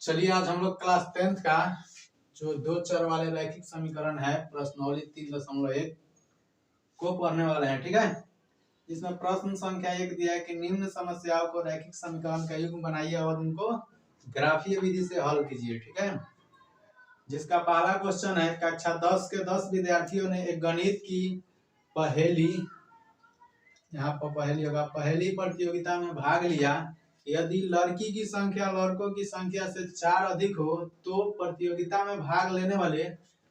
चलिए आज हम लोग क्लास 10th का जो दो चर वाले रैखिक समीकरण है प्रश्नावली 3.1 को पढ़ने वाले हैं। ठीक है, इसमें प्रश्न संख्या 1 दिया है कि निम्न समस्याओं को रैखिक समीकरण का युग्म बनाइए और उनको ग्राफीय विधि से हल कीजिए। ठीक है, जिसका पहला क्वेश्चन है कक्षा 10 के 10 विद्यार्थियों ने एक गणित की पहेली, यहाँ पर पहेली होगा, पहेली प्रतियोगिता में भाग लिया। यदि लड़की की संख्या लड़कों की संख्या से 4 अधिक हो तो प्रतियोगिता में भाग लेने वाले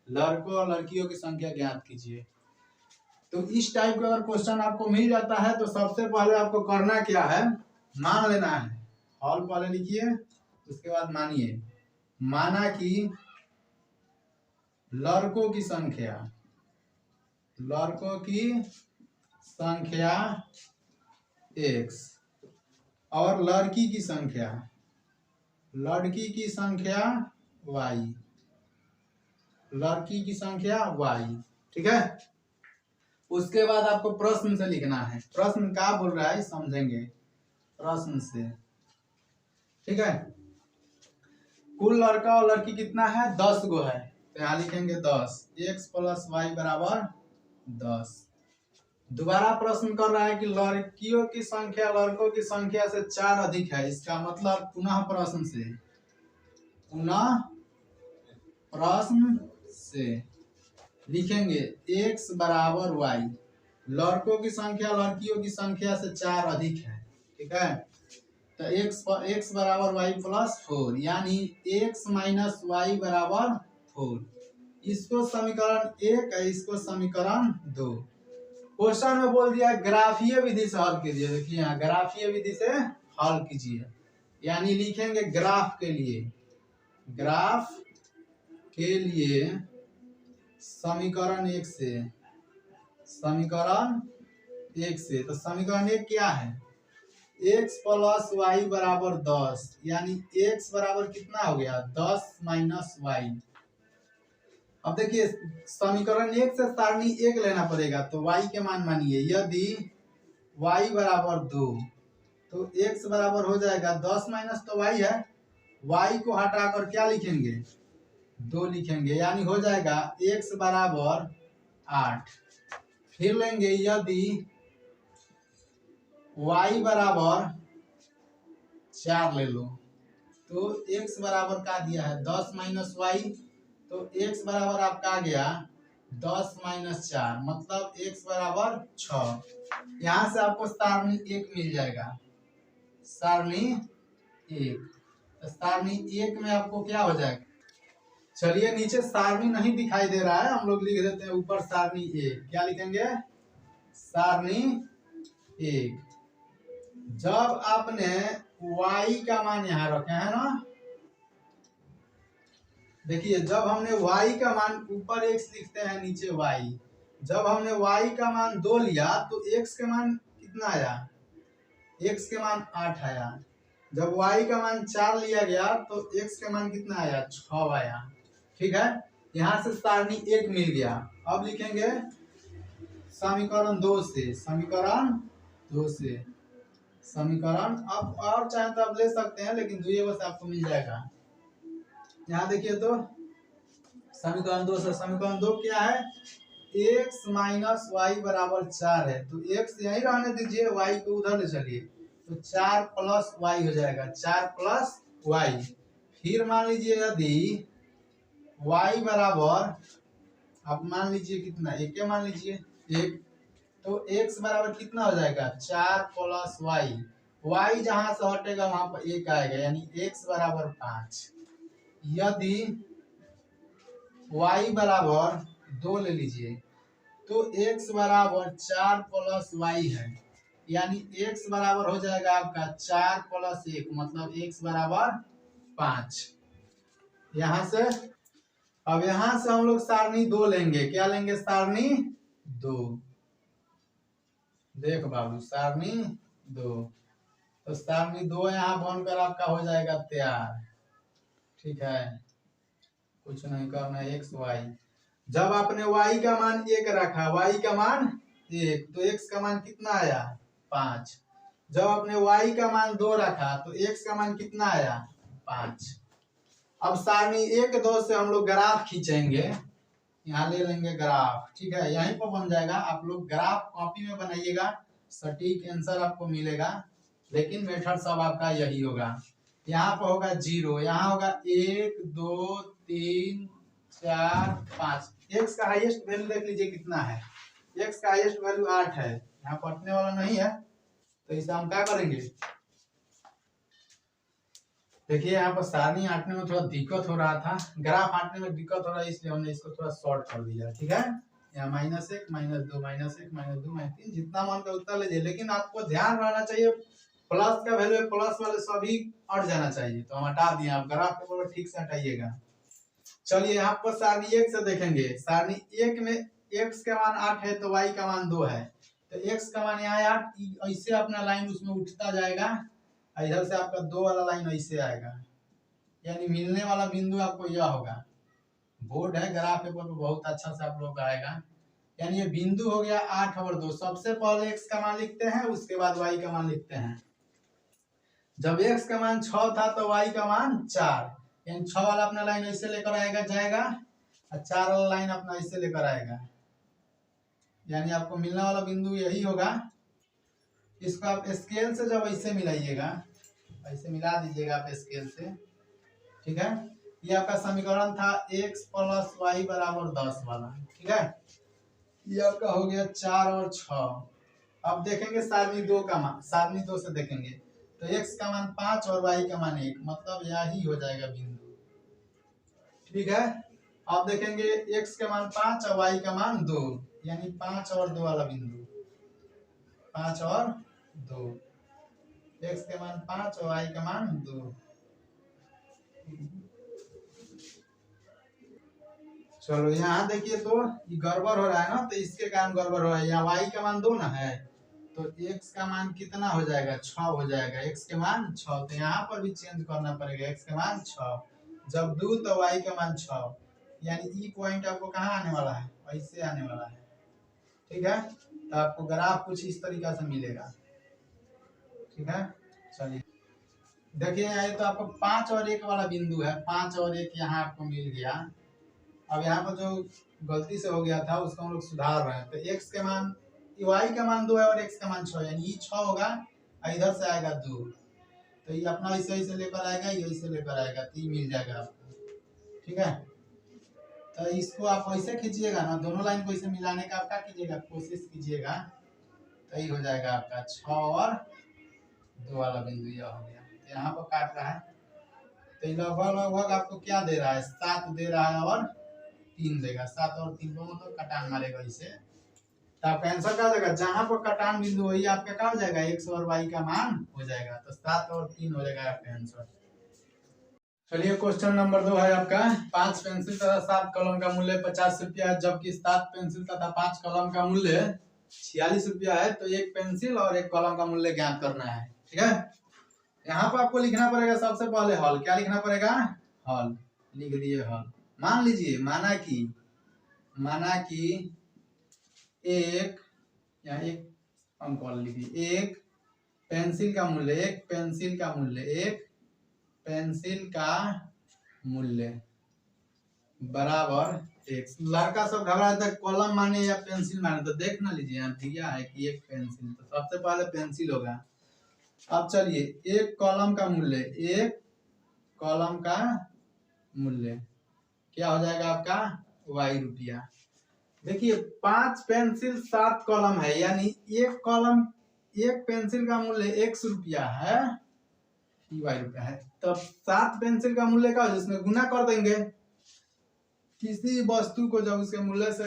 लड़कों और लड़कियों की संख्या ज्ञात कीजिए। तो इस टाइप का अगर क्वेश्चन आपको मिल जाता है तो सबसे पहले आपको करना क्या है, मान लेना है। हॉल पहले लिखिए, उसके बाद मानिए। माना कि लड़कों की संख्या x और लड़की की संख्या y। ठीक है, उसके बाद आपको प्रश्न से लिखना है। प्रश्न क्या बोल रहा है समझेंगे प्रश्न से। ठीक है, कुल लड़का और लड़की कितना है, 10 गो है। तो यहाँ लिखेंगे 10, x + y = 10। दोबारा प्रश्न कर रहा है कि लड़कियों की संख्या लड़कों की संख्या से 4 अधिक है। इसका मतलब पुनः प्रश्न से लिखेंगे x = y, लड़कों की संख्या लड़कियों की संख्या से 4 अधिक है। ठीक है, तो x = y + 4 यानी x - y = 4। इसको समीकरण 1 है, इसको समीकरण 2। क्वेश्चन में बोल दिया ग्राफीय विधि से हल कीजिए। देखिए यहाँ ग्राफीय विधि से हल कीजिए, यानी लिखेंगे ग्राफ के लिए समीकरण 1 से। तो समीकरण 1 क्या है, x + y = 10 यानी x बराबर कितना हो गया, 10 - y। अब देखिए समीकरण 1 से सारणी 1 लेना पड़ेगा। तो y के मान मानिए, यदि y = 2 तो x बराबर हो जाएगा 10 - तो y है, y को हटाकर क्या लिखेंगे, 2 लिखेंगे, यानी हो जाएगा x = 8। फिर लेंगे यदि y = 4 ले लो तो x बराबर क्या दिया है, 10 - y। तो x बराबर आपका आ गया 10 - 4, मतलब x = 6। यहाँ से आपको सारणी 1 मिल जाएगा, सारणी 1। तो सारणी 1 में आपको क्या हो जाएगा, चलिए नीचे सारणी नहीं दिखाई दे रहा है, हम लोग लिख देते हैं ऊपर सारणी 1। क्या लिखेंगे, सारणी 1। जब आपने y का मान यहाँ रखे है ना, देखिए जब हमने y का मान, ऊपर x लिखते हैं नीचे y, जब हमने y का मान 2 लिया तो x के मान कितना आया, x के मान 8 आया। जब y का मान 4 लिया गया तो x के मान कितना आया, 6 आया। ठीक है, यहाँ से सारणी 1 मिल गया। अब लिखेंगे समीकरण 2 से, अब और चाहे तो आप ले सकते हैं, लेकिन 2 से आपको मिल जाएगा। यहाँ देखिए तो समीकरण 2 से, समीकरण 2 क्या है, x - y = 4 है। तो x यहीं रहने दीजिए, y को उधर ले चलिए, तो 4 + y हो जाएगा, 4 + y। फिर मान लीजिए यदि y बराबर, आप मान लीजिए कितना, 1 मान लीजिए 1, तो x बराबर कितना हो जाएगा, 4 + y। y जहां से हटेगा वहां पर 1 आएगा, यानी x = 5। यदि y = 2 ले लीजिए तो x = 4 + y है, यानी x बराबर हो जाएगा आपका 4 + 1, मतलब x = 5। यहाँ से अब यहाँ से हम लोग सारणी 2 लेंगे। क्या लेंगे, सारणी 2। देख बाबू, सारणी 2। तो सारणी 2 यहाँ बनकर आपका हो जाएगा तैयार। ठीक है, कुछ नहीं करना है, x y। जब आपने y का मान 1 रखा, y का मान 1, तो x का मान कितना आया, 5। जब आपने y का मान 2 रखा तो x का मान कितना आया, 5। अब सारणी 1 2 से हम लोग ग्राफ खींचेंगे, यहाँ ले लेंगे ग्राफ, ठीक है, यहीं पर बन जाएगा। आप लोग ग्राफ कॉपी में बनाइएगा, सटीक आंसर आपको मिलेगा, लेकिन मेथड सब आपका यही होगा। यहाँ पर होगा 0, यहाँ होगा 1 2 3 4 5। एक्स का हाईएस्ट वैल्यू देख लीजिए कितना है, एक्स का हाईएस्ट वैल्यू 8 है, यहाँ पढ़ने वाला नहीं है, तो इसे हम क्या करेंगे, देखिए यहाँ पर सारणी आंटने में थोड़ा दिक्कत हो रहा था, ग्राफ आंटने में दिक्कत हो रहा है, इसलिए हमने इसको थोड़ा शॉर्ट कर दिया, ठीक है। यहाँ -1 -2 -2 -3, जितना मन का उतना लीजिए, लेकिन आपको ध्यान रहना चाहिए प्लस का वैल्यू प्लस वाले सभी अट जाना चाहिए, तो हम हटा दिए। आप ग्राफ पेपर पर ठीक से हटाइएगा। चलिए यहाँ पर सारणी 1 से देखेंगे, सारणी 1 में x का मान 8 है तो y का मान 2 है, तो x का मान यहाँ 8, ऐसे अपना लाइन उसमें उठता जाएगा, इधर से आपका 2 वाला लाइन ऐसे आएगा, यानी मिलने वाला बिंदु आपको यह होगा। बोर्ड है, ग्राफ पेपर पर बहुत अच्छा से आप लोग आएगा, यानी ये बिंदु हो गया 8 और 2। सबसे पहले x का मान लिखते हैं, उसके बाद y का मान लिखते हैं। जब x का मान 6 था तो y का मान 4, यानी 6 वाला अपना लाइन ऐसे लेकर आएगा जाएगा, और 4 वाला लाइन अपना ऐसे लेकर आएगा, यानी आपको मिलने वाला बिंदु यही होगा। इसको आप स्केल से जब ऐसे मिलाइएगा, ऐसे मिला दीजिएगा आप स्केल से, ठीक है। ये आपका समीकरण था x + y = 10 वाला, ठीक है। ये आपका हो गया 4 और 6। अब देखेंगे सारणी 2 का मान, सारणी 2 से देखेंगे तो x का मान 5 और y का मान 1, मतलब यही हो जाएगा बिंदु, ठीक है। अब देखेंगे x का मान 5 और y का मान 2, यानी 5 और 2 वाला बिंदु, 5 और 2, x का मान 5 और y का मान 2। चलो यहाँ देखिए, तो ये गड़बड़ हो रहा है ना, तो इसके कारण गड़बड़ हो रहा है। यहाँ y का मान 2 ना है, तो x का मान कितना हो जाएगा, 6 हो जाएगा, x के मान 6, तो यहाँ पर भी चेंज करना पड़ेगा, x का मान 6, जब 2 तो y का मान 6, यानी ई पॉइंट आपको कहाँ आने वाला है, ऐसे आने वाला है, ठीक है। तो आपको ग्राफ कुछ इस तरीका से मिलेगा, ठीक है। चलिए देखिए, यहाँ तो आपको 5 और 1 वाला बिंदु है, 5 और 1 यहाँ आपको मिल गया। अब यहाँ पर जो गलती से हो गया था उसको हम लोग सुधार रहे हैं, तो x के मान, y का मान 2 है और x का मान 6, यानी ये 6 होगा, इधर से आएगा 2, तो ये अपना ऐसे ऐसे लेकर आएगा, ये ऐसे लेकर आएगा, तो ये मिल जाएगा आपको, ठीक है। तो इसको आप ऐसे खींचिएगा ना, दोनों लाइन को ऐसे मिलाने का आप क्या कीजिएगा, कोशिश कीजिएगा, तो ये हो जाएगा आपका 6 और 2 वाला बिंदु, यह हो गया। तो यहाँ पर काट रहा है, तो लगभग आपको क्या दे रहा है, 7 दे रहा है और 3 देगा, 7 और 3 दोनों तो कटान मारेगा इसे, तो आपका आंसर क्या हो जाएगा, जहां पर कटान बिंदु वही आपका क्या हो जाएगा, x और y का मान हो जाएगा, तो 7 और 3 हो जाएगा आपका आंसर। चलिए क्वेश्चन नंबर 2 है आपका, 5 पेंसिल तथा 7 कलम का मूल्य 50 रुपया है, जबकि 7 पेंसिल तथा 5 कलम का मूल्य 46 रुपया है, तो एक पेंसिल और एक कलम का मूल्य ज्ञात करना है, ठीक है। यहाँ पर आपको लिखना पड़ेगा सबसे पहले हल, क्या लिखना पड़ेगा, हल, लिख दिए हल। मान लीजिए, माना कि एक, या एक हम कॉल लिखिए, एक पेंसिल का मूल्य बराबर x। लड़का सब घबरा जाता है कॉलम माने या पेंसिल माने, तो देख ना लीजिए, यहाँ दिया है कि एक पेंसिल, तो सबसे पहले पेंसिल होगा। अब चलिए, एक कॉलम का मूल्य क्या हो जाएगा आपका, y रुपया। देखिए 5 पेंसिल 7 कॉलम है, यानी एक पेंसिल का मूल्य x रुपया है, y रुपया है, तब 7 पेंसिल का मूल्य का हो, जिसमें गुना कर देंगे, किसी वस्तु को जब उसके मूल्य से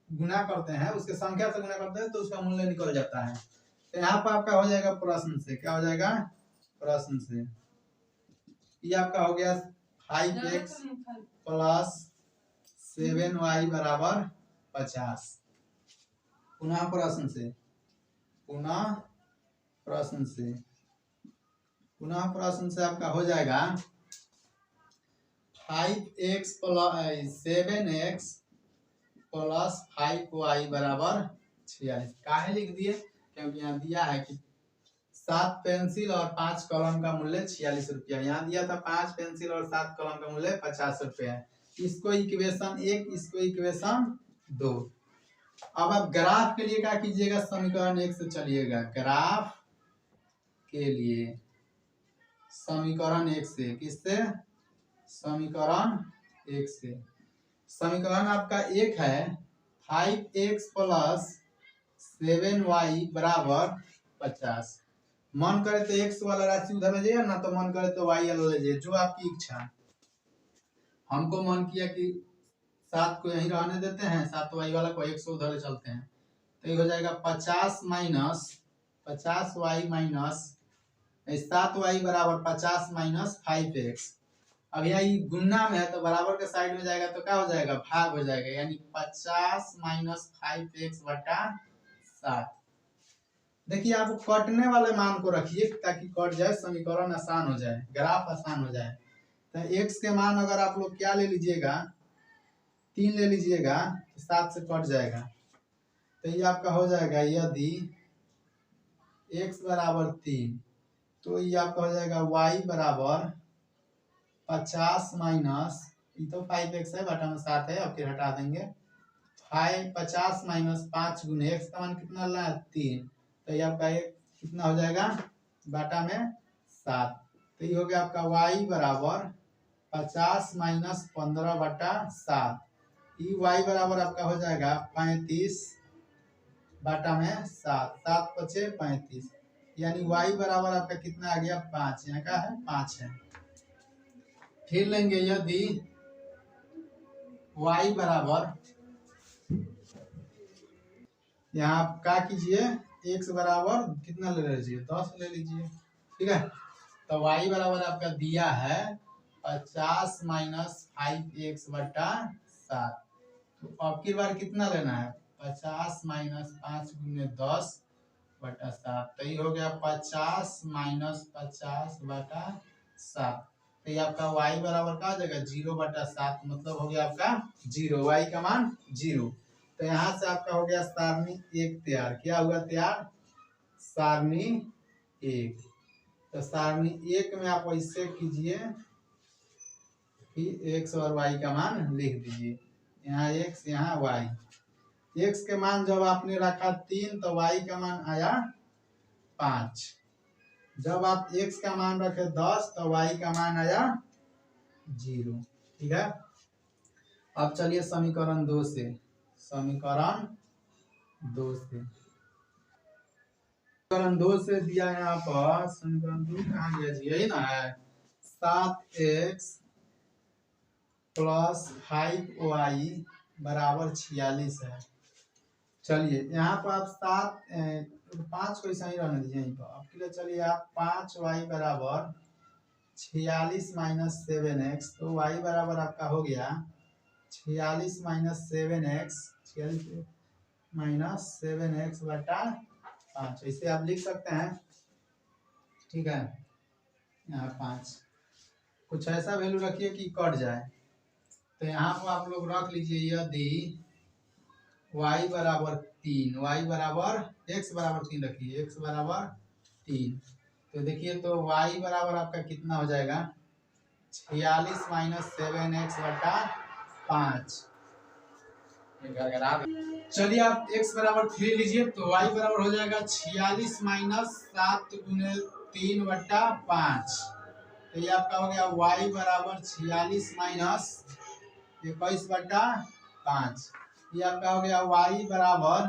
गुना करते हैं, उसके संख्या से गुना करते हैं, तो उसका मूल्य निकल जाता है। तो यहाँ पर आपका हो जाएगा प्रश्न से, क्या हो जाएगा, प्रश्न से ये आपका हो गया 5x + 7y = 50। पुनः प्रश्न से आपका हो जाएगा 5x + 7x + 5y = 46। काहे लिख दिए, क्योंकि यहाँ दिया है कि 7 पेंसिल और 5 कलम का मूल्य 46 रुपया। यहाँ दिया था 5 पेंसिल और 7 कलम का मूल्य 50 रुपया है। इसको इक्वेशन 1, इसको इक्वेशन 2। अब आप ग्राफ के लिए क्या कीजिएगा, समीकरण 1 से चलिएगा। ग्राफ के लिए समीकरण 1 से, किससे? समीकरण 1 से। समीकरण आपका 1 है 5x + 7y बराबर 50। मन करे तो x वाला राशि उधर ले जाइए, ना तो मन करे तो y वाला ले जाइए, जो आपकी इच्छा। हमको मन किया कि 7 को यहीं रहने देते हैं, 7y वाला को x उधर ले चलते हैं, तो ये हो जाएगा 50 माइनस 50y माइनस 7y बराबर 50 माइनस 5x। अब यहाँ ये गुणा में है तो बराबर के साइड में जाएगा तो क्या हो जाएगा, भाग हो जाएगा, यानी 50 माइनस 5x बटा 7। देखिए आप कटने वाले मान को रखिए ताकि कट जाए, समीकरण आसान हो जाए, ग्राफ आसान हो जाए। तो x के मान अगर आप लोग क्या ले लीजिएगा, 3 ले लीजिएगा तो 7 से कट जाएगा। तो ये आपका हो जाएगा, यदि x बराबर 3 तो ये आपका हो जाएगा y बराबर 50 माइनस, ये तो 5x है, बटा में 7 है, अब फिर हटा देंगे। 50 माइनस 5 गुने x का मान कितना ला है, 3, तो ये आपका एक कितना हो जाएगा, बाटा में 7। तो ये हो गया आपका y बराबर 50 माइनस 15 बटा 7। ये y बराबर आपका हो जाएगा 35 बाटा में 7, 7 बचे 35, यानी y बराबर आपका कितना आ गया, 5। यहाँ का है 5 है। फिर लेंगे यदि y बराबर, यहाँ आप क्या कीजिए, x बराबर कितना ले लीजिए, 10 ले लीजिए, ठीक है। तो y बराबर आपका दिया है 50 माइनस 5x बटा 7। तो अब की बार कितना लेना है, 50 माइनस 5 गुने 10 बटा 7। तो ये हो गया 50 माइनस 50 बटा 7। तो ये आपका y बराबर का हो जाएगा 0 बटा 7, मतलब हो गया आपका 0, y का मान 0। तो यहाँ से आपका हो गया सारणी 1 तैयार। क्या हुआ तैयार, सारणी 1। तो सारणी 1 में आप ऐसे कीजिए कि x और y का मान लिख दीजिए, यहाँ x यहाँ y। x के मान जब आपने रखा 3 तो y का मान आया 5। जब आप x का मान रखे 10 तो y का मान आया 0, ठीक है। अब चलिए समीकरण 2 से, समीकरण 2 से, समीकरण 2 से दिया यहाँ पर, समीकरण 2 कहाँ गया जी, यही ना है, 7x + 5y बराबर 46 है। चलिए यहाँ पर आप 5 को ऐसा ही रहने दीजिए यहीं पर आपके लिए। चलिए आप 5y बराबर 46 माइनस 7x, तो y बराबर आपका हो गया 46 माइनस 7x, 46 माइनस 7x बटा 5, ऐसे आप लिख सकते हैं, ठीक है। यहाँ 5 कुछ ऐसा वैल्यू रखिए कि कट जाए। तो यहाँ पर आप लोग रख लीजिए, यदि y बराबर 3, y बराबर x बराबर 3 रखिए, x बराबर 3, तो देखिए तो y बराबर आपका कितना हो जाएगा, 46 माइनस 7x बटा 5। चलिए आप x बराबर 3 लीजिए, तो y बराबर हो जाएगा 46 माइनस 7 गुने 3 बटा 5। तो ये आपका हो गया y बराबर 46 माइनस 21 बटा 5। ये आपका हो गया y बराबर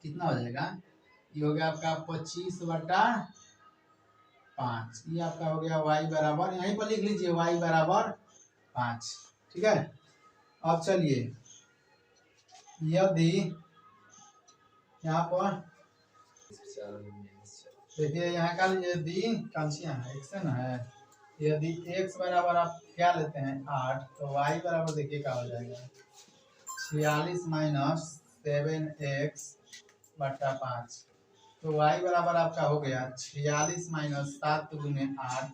कितना हो जाएगा, ये हो गया आपका 25 बटा 5। ये आपका हो गया y बराबर, यहीं पर लिख लीजिए y बराबर 5, ठीक है। अब चलिए यदि यहाँ पर देखिए, यहाँ का यदि कांसिया है x ना है, यदि x बराबर आप क्या लेते हैं 8, तो y बराबर देखिए क्या हो जाएगा, 46 माइनस 7x बटा 5। तो y बराबर आपका हो गया 46 माइनस 7 गुने 8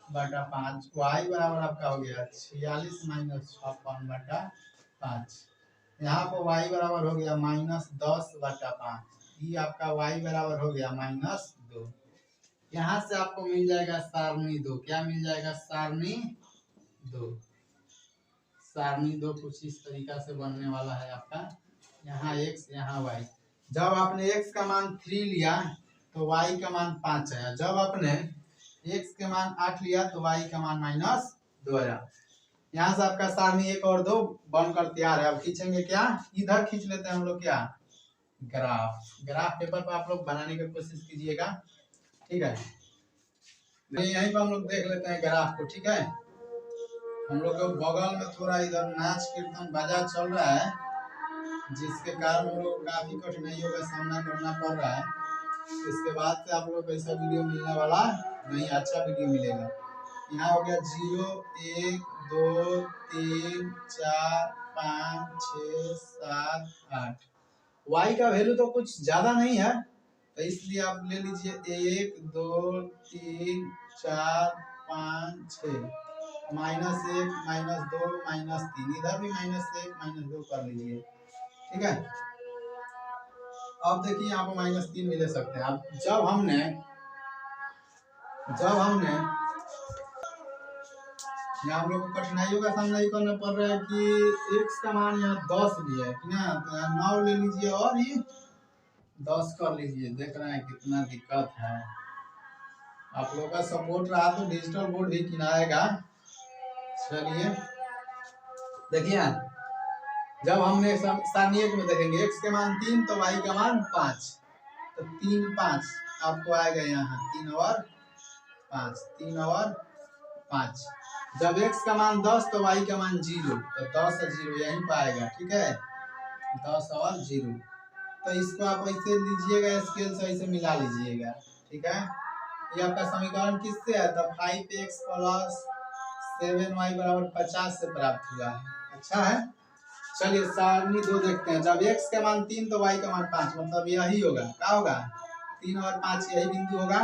बटा 5। y बराबर आपका हो गया 46 माइनस 56 बटा 5। यहाँ पर y बराबर हो गया -10 बटा 5। ये आपका y बराबर हो गया -2। 2। यहाँ से आपको मिल जाएगा सारणी 2। क्या मिल जाएगा? सारणी 2। सारणी 2 कुछ इस तरीका से बनने वाला है आपका। यहाँ x यहाँ y। जब आपने x का मान 3 लिया तो y का मान 5 आया। जब आपने x के मान 8 लिया तो y का मान -2 आया। यहाँ से आपका सारणी 1 और 2 बनकर तैयार है। अब खींचेंगे क्या? इधर खींच लेते हैं हम लोग क्या? ग्राफ। ग्राफ पेपर पर आप लोग बनाने की कोशिश कीजिएगा, ठीक है। यहीं पर हम लोग देख लेते हैं ग्राफ को, ठीक है। हम लोग के बगल में थोड़ा इधर नाच कीर्तन बाजा चल रहा है, जिसके कारण हम लोग काफी कठिनाइयों का सामना करना पड़ रहा है। इसके बाद से आप लोग को ऐसा वीडियो मिलने वाला नहीं, अच्छा वीडियो मिलेगा। यहाँ हो गया 0 1 2 3 4 5 6 7 8। y का वैल्यू तो कुछ ज्यादा नहीं है, तो इसलिए आप ले लीजिए 1 2 3 4 5 6 -1 -2 -3। इधर भी -1 -2 कर लीजिए, ठीक है। अब देखिए यहाँ पर -3 भी ले सकते हैं आप। जब हमने यहाँ हम लोग को कठिनाइयों का सामना ही करना पड़ रहा है कि x का मान यहाँ 10 भी है, ठीक है। तो यहाँ 9 ले लीजिए और ही 10 कर लीजिए। देख रहे हैं कितना दिक्कत है। आप लोग का सपोर्ट रहा तो डिजिटल बोर्ड भी किनाएगा। चलिए देखिए, जब हमने सारणी 1 में देखेंगे x के मान 3 तो y का मान 5, तो 3 5 आपको आएगा यहाँ 3 और 5 3 और 5। जब x का मान 10 तो y का मान 0, तो 10 और 0 यहीं पर आएगा, ठीक है। 10 और 0, तो इसको आप ऐसे लीजिएगा, स्केल से ऐसे मिला लीजिएगा, ठीक है। ये आपका समीकरण किससे है? तो 5x + 7y = 50 से प्राप्त हुआ है। अच्छा है। चलिए सारणी 2 देखते हैं। जब x का मान 3 तो y का मान 5, मतलब यही होगा। क्या होगा? 3 और 5 यही बिंदु होगा।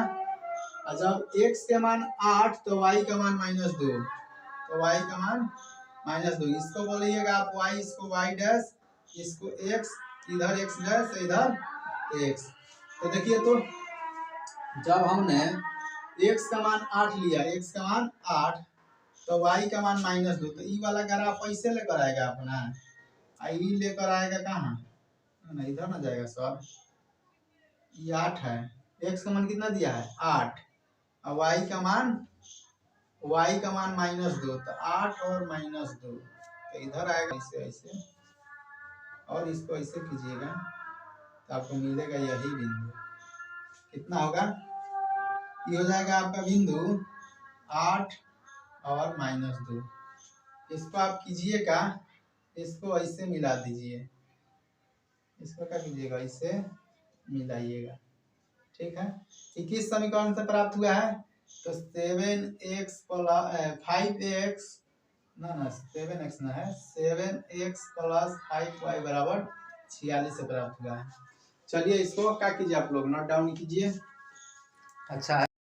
और जब x के मान 8 तो y का मान -2, तो y का मान -2। इसको बोलिएगा आप y, इसको y', इसको x, इधर x', इधर x। तो देखिए, तो जब हमने x का मान 8 लिया, x का मान 8 तो y का मान -2, तो ई वाला ग्राफ ऐसे लेकर आएगा अपना, आई लेकर आएगा कहाँ? ना इधर ना जाएगा सर। ये 8 है, x का मान कितना दिया है? 8, और y का मान -2, तो 8 और -2, तो इधर आएगा ऐसे ऐसे, और इसको ऐसे कीजिएगा तो आपको मिलेगा यही बिंदु। कितना होगा? ये हो जाएगा आपका बिंदु 8 और -2। इसको आप कीजिएगा, इसको ऐसे मिला दीजिए, इसको क्या कीजिएगा? ऐसे मिलाइएगा, ठीक है। ये किस समीकरण से प्राप्त हुआ है? तो 7x + 5x, ना 7x ना है, 7x + 5y = 46 से प्राप्त हुआ है। चलिए इसको क्या कीजिए, आप लोग नोट डाउन कीजिए। अच्छा है।